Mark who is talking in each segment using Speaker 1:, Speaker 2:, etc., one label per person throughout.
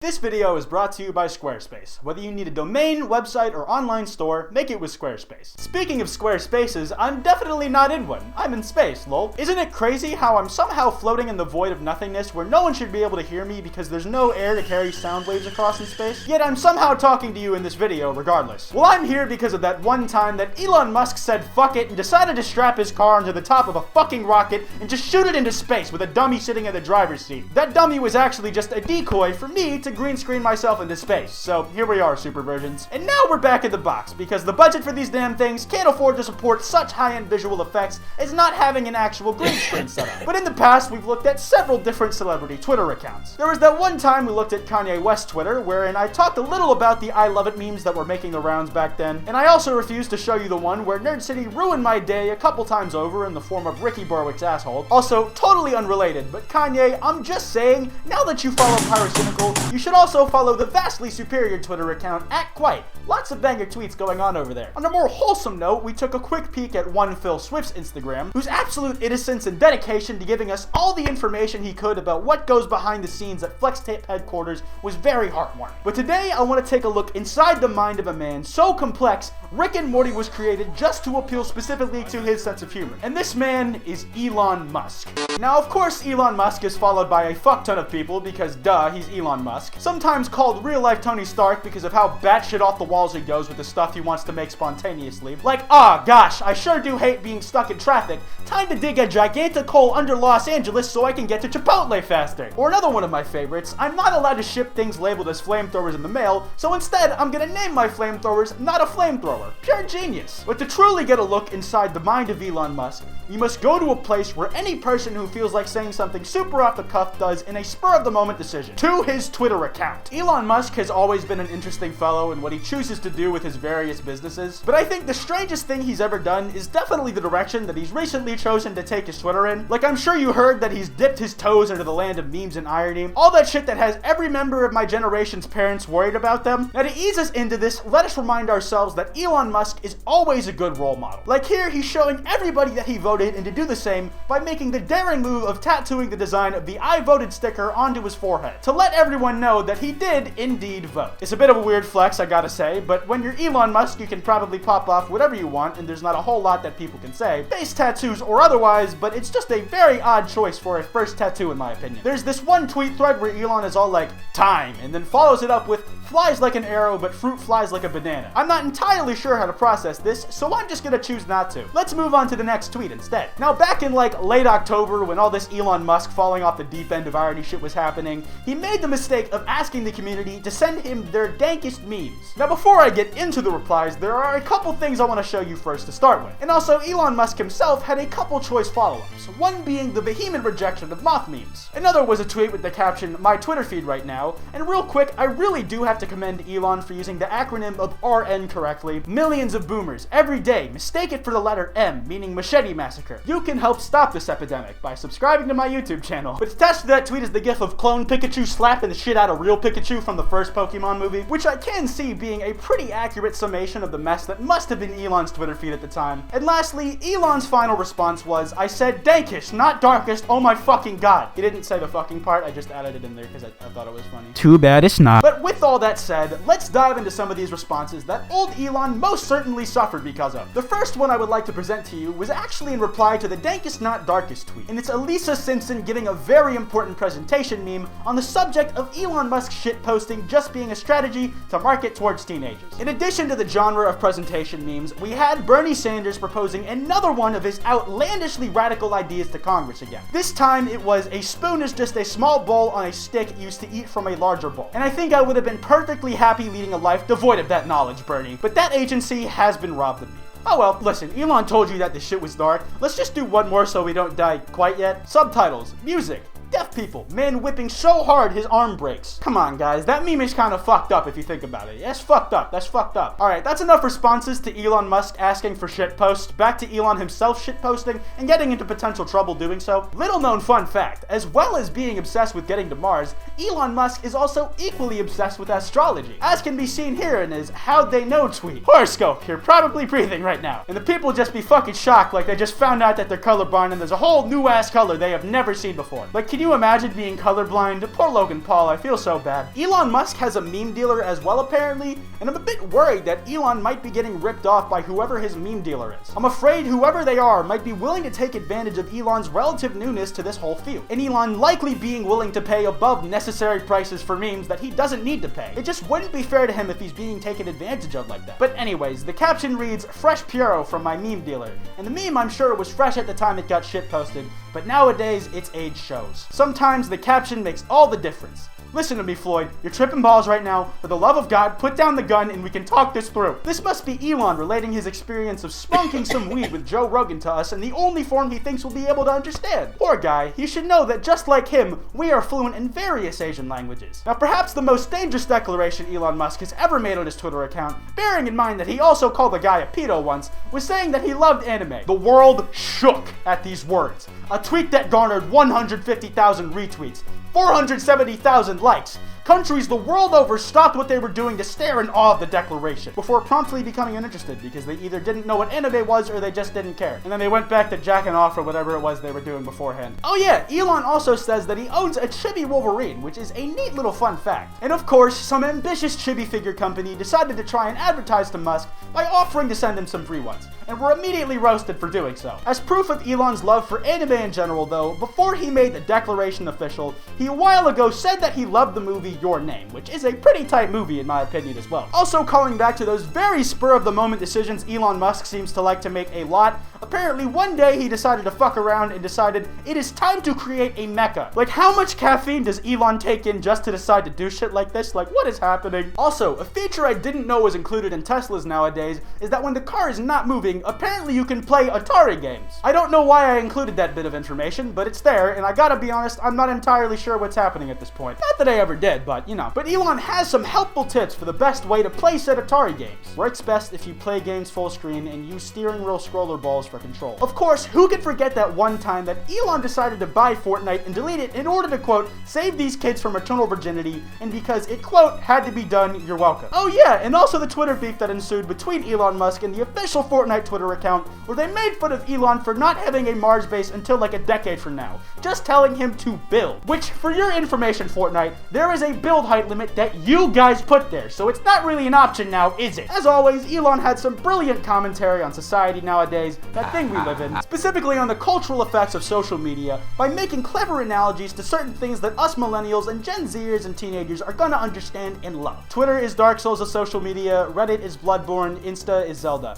Speaker 1: This video is brought to you by Squarespace. Whether you need a domain, website, or online store, make it with Squarespace. Speaking of Squarespaces, I'm definitely not in one. I'm in space, lol. Isn't it crazy how I'm somehow floating in the void of nothingness where no one should be able to hear me because there's no air to carry sound waves across in space? Yet I'm somehow talking to you in this video regardless. Well, I'm here because of that one time that Elon Musk said fuck it and decided to strap his car onto the top of a fucking rocket and just shoot it into space with a dummy sitting in the driver's seat. That dummy was actually just a decoy for me to green screen myself into space. So here we are, super versions. And now we're back in the box because the budget for these damn things can't afford to support such high-end visual effects as not having an actual green screen setup. But in the past, we've looked at several different celebrity Twitter accounts. There was that one time we looked at Kanye West's Twitter, wherein I talked a little about the I love it memes that were making the rounds back then. And I also refused to show you the one where Nerd City ruined my day a couple times over in the form of Ricky Borwick's asshole. Also, totally unrelated, but Kanye, I'm just saying, now that you follow Pyrocynical, you should also follow the vastly superior Twitter account at Kwite. Lots of banger tweets going on over there. On a more wholesome note, we took a quick peek at one Phil Swift's Instagram, whose absolute innocence and dedication to giving us all the information he could about what goes behind the scenes at Flex Tape headquarters was very heartwarming. But today, I want to take a look inside the mind of a man so complex, Rick and Morty was created just to appeal specifically to his sense of humor. And this man is Elon Musk. Now, of course, Elon Musk is followed by a fuck ton of people because, duh, he's Elon Musk. Sometimes called real-life Tony Stark because of how batshit off the walls he goes with the stuff he wants to make spontaneously. Like, gosh, I sure do hate being stuck in traffic. Time to dig a gigantic hole under Los Angeles so I can get to Chipotle faster. Or another one of my favorites, I'm not allowed to ship things labeled as flamethrowers in the mail, so instead, I'm gonna name my flamethrowers not a flamethrower. Pure genius. But to truly get a look inside the mind of Elon Musk, you must go to a place where any person who feels like saying something super off the cuff does in a spur-of-the-moment decision. To his Twitter account. Elon Musk has always been an interesting fellow in what he chooses to do with his various businesses, but I think the strangest thing he's ever done is definitely the direction that he's recently chosen to take his Twitter in. Like, I'm sure you heard that he's dipped his toes into the land of memes and irony, all that shit that has every member of my generation's parents worried about them. Now, to ease us into this, let us remind ourselves that Elon Musk is always a good role model. Like here, he's showing everybody that he voted in to do the same by making the daring move of tattooing the design of the I voted sticker onto his forehead, to let everyone know that he did indeed vote. It's a bit of a weird flex, I gotta say, but when you're Elon Musk, you can probably pop off whatever you want, and there's not a whole lot that people can say, face tattoos or otherwise, but it's just a very odd choice for a first tattoo in my opinion. There's this one tweet thread where Elon is all like, time, and then follows it up with, flies like an arrow, but fruit flies like a banana. I'm not entirely sure how to process this, so I'm just gonna choose not to. Let's move on to the next tweet instead. Now, back in like late October, when all this Elon Musk falling off the deep end of irony shit was happening, he made the mistake of asking the community to send him their dankest memes. Now, before I get into the replies, there are a couple things I want to show you first to start with. And also, Elon Musk himself had a couple choice follow-ups, one being the vehement rejection of moth memes. Another was a tweet with the caption, my Twitter feed right now, and real quick, I really do have to commend Elon for using the acronym of RN correctly. Millions of boomers, every day, mistake it for the letter M, meaning machete massacre. You can help stop this epidemic by subscribing to my YouTube channel. But attached to that tweet is the gif of clone Pikachu slapping the shit out of real Pikachu from the first Pokemon movie, which I can see being a pretty accurate summation of the mess that must have been Elon's Twitter feed at the time. And lastly, Elon's final response was, I said dankish, not darkest, oh my fucking god. He didn't say the fucking part, I just added it in there because I thought it was funny.
Speaker 2: Too bad it's not.
Speaker 1: But with all that said, let's dive into some of these responses that old Elon most certainly suffered because of. The first one I would like to present to you was actually in reply to the dankest not darkest tweet, and it's Elisa Simpson giving a very important presentation meme on the subject of Elon Musk shitposting just being a strategy to market towards teenagers. In addition to the genre of presentation memes, we had Bernie Sanders proposing another one of his outlandishly radical ideas to Congress again. This time it was a spoon is just a small bowl on a stick used to eat from a larger bowl. And I think I would have been perfectly happy leading a life devoid of that knowledge, Bernie, but that agency has been robbed of me. Oh well, listen, Elon told you that the shit was dark. Let's just do one more so we don't die quite yet. Subtitles, music, deaf people, man whipping so hard his arm breaks. Come on, guys, that meme is kind of fucked up if you think about it. That's fucked up, that's fucked up. Alright, that's enough responses to Elon Musk asking for shitposts, back to Elon himself shitposting, and getting into potential trouble doing so. Little known fun fact, as well as being obsessed with getting to Mars, Elon Musk is also equally obsessed with astrology, as can be seen here in his How'd They Know tweet. Horoscope, you're probably breathing right now. And the people just be fucking shocked like they just found out that they're colorblind and there's a whole new ass color they have never seen before. Like, can can you imagine being colorblind? Poor Logan Paul, I feel so bad. Elon Musk has a meme dealer as well apparently, and I'm a bit worried that Elon might be getting ripped off by whoever his meme dealer is. I'm afraid whoever they are might be willing to take advantage of Elon's relative newness to this whole field, and Elon likely being willing to pay above necessary prices for memes that he doesn't need to pay. It just wouldn't be fair to him if he's being taken advantage of like that. But anyways, the caption reads, "Fresh Puro from my meme dealer," and the meme I'm sure was fresh at the time it got shitposted, but nowadays its age shows. Sometimes the caption makes all the difference. Listen to me, Floyd. You're tripping balls right now. For the love of God, put down the gun and we can talk this through. This must be Elon relating his experience of spunking some weed with Joe Rogan to us in the only form he thinks we'll be able to understand. Poor guy. He should know that just like him, we are fluent in various Asian languages. Now, perhaps the most dangerous declaration Elon Musk has ever made on his Twitter account, bearing in mind that he also called the guy a pedo once, was saying that he loved anime. The world shook at these words. A tweet that garnered 150,000 retweets, 470,000 likes. Countries the world over stopped what they were doing to stare in awe of the declaration, before promptly becoming uninterested because they either didn't know what anime was or they just didn't care. And then they went back to jacking off or whatever it was they were doing beforehand. Oh yeah, Elon also says that he owns a chibi Wolverine, which is a neat little fun fact. And of course, some ambitious chibi figure company decided to try and advertise to Musk by offering to send him some free ones, and were immediately roasted for doing so. As proof of Elon's love for anime in general though, before he made the declaration official, he a while ago said that he loved the movie Your Name, which is a pretty tight movie in my opinion as well. Also calling back to those very spur-of-the-moment decisions Elon Musk seems to like to make a lot, apparently one day he decided to fuck around and decided it is time to create a mecha. Like, how much caffeine does Elon take in just to decide to do shit like this? Like, what is happening? Also, a feature I didn't know was included in Teslas nowadays is that when the car is not moving, apparently you can play Atari games. I don't know why I included that bit of information, but it's there, and I gotta be honest, I'm not entirely sure what's happening at this point. Not that I ever did, but you know. But Elon has some helpful tips for the best way to play said Atari games. Works best if you play games full screen and use steering wheel scroller balls for control. Of course, who could forget that one time that Elon decided to buy Fortnite and delete it in order to, quote, save these kids from eternal virginity, and because it, quote, had to be done, you're welcome. Oh yeah, and also the Twitter beef that ensued between Elon Musk and the official Fortnite Twitter account, where they made fun of Elon for not having a Mars base until like a decade from now, just telling him to build. Which, for your information, Fortnite, there is a build height limit that you guys put there, so it's not really an option now, is it? As always, Elon had some brilliant commentary on society nowadays, that thing we live in, specifically on the cultural effects of social media, by making clever analogies to certain things that us millennials and Gen Zers and teenagers are gonna understand and love. Twitter is Dark Souls of social media, Reddit is Bloodborne, Insta is Zelda.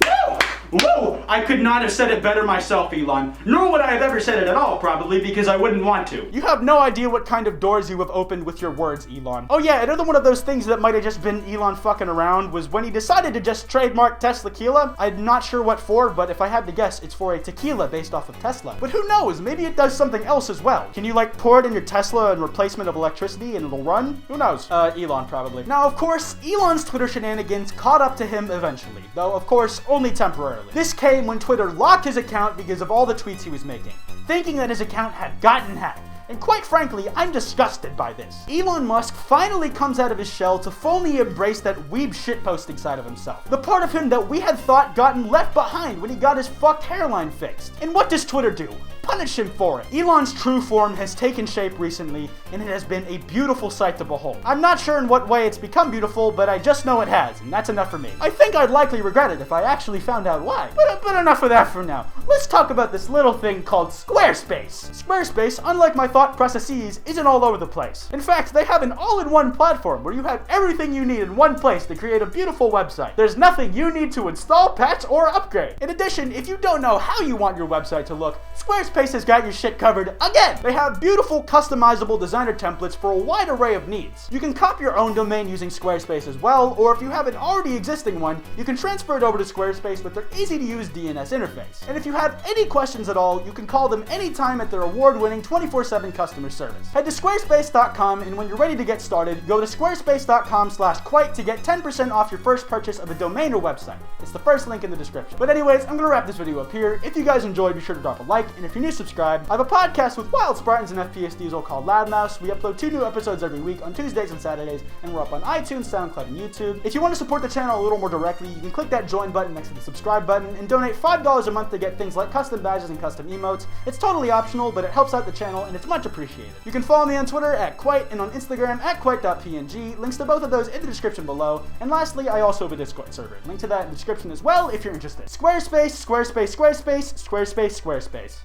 Speaker 1: Whoa! I could not have said it better myself, Elon. Nor would I have ever said it at all, probably, because I wouldn't want to. You have no idea what kind of doors you have opened with your words, Elon. Oh yeah, another one of those things that might have just been Elon fucking around was when he decided to just trademark Teslaquila. I'm not sure what for, but if I had to guess, it's for a tequila based off of Tesla. But who knows? Maybe it does something else as well. Can you like pour it in your Tesla in replacement of electricity and it'll run? Who knows? Elon probably. Now, of course, Elon's Twitter shenanigans caught up to him eventually, though of course, only temporarily. This came when Twitter locked his account because of all the tweets he was making, thinking that his account had gotten hacked. And quite frankly, I'm disgusted by this. Elon Musk finally comes out of his shell to fully embrace that weeb shitposting side of himself. The part of him that we had thought gotten left behind when he got his fucked hairline fixed. And what does Twitter do? Punish him for it. Elon's true form has taken shape recently, and it has been a beautiful sight to behold. I'm not sure in what way it's become beautiful, but I just know it has, and that's enough for me. I think I'd likely regret it if I actually found out why. But enough of that for now. Let's talk about this little thing called Squarespace. Squarespace, unlike my thought processes, isn't all over the place. In fact, they have an all-in-one platform where you have everything you need in one place to create a beautiful website. There's nothing you need to install, patch, or upgrade. In addition, if you don't know how you want your website to look, Squarespace has got your shit covered again. They have beautiful customizable designer templates for a wide array of needs. You can copy your own domain using Squarespace as well, or if you have an already existing one, you can transfer it over to Squarespace with their easy to use DNS interface. And if you have any questions at all, you can call them anytime at their award-winning 24/7 customer service. Head to squarespace.com, and when you're ready to get started, go to squarespace.com/Kwite to get 10% off your first purchase of a domain or website. It's the first link in the description. But anyways, I'm gonna wrap this video up here. If you guys enjoyed, be sure to drop a like, and if you're you're new, subscribe. I have a podcast with Wild Spartans and FPS Diesel called Loudmouse. We upload 2 new episodes every week on Tuesdays and Saturdays, and we're up on iTunes, SoundCloud, and YouTube. If you want to support the channel a little more directly, you can click that join button next to the subscribe button and donate $5 a month to get things like custom badges and custom emotes. It's totally optional, but it helps out the channel and it's much appreciated. You can follow me on Twitter at Kwite and on Instagram at Kwite.png. Links to both of those in the description below. And lastly, I also have a Discord server. Link to that in the description as well if you're interested. Squarespace, Squarespace, Squarespace, Squarespace, Squarespace.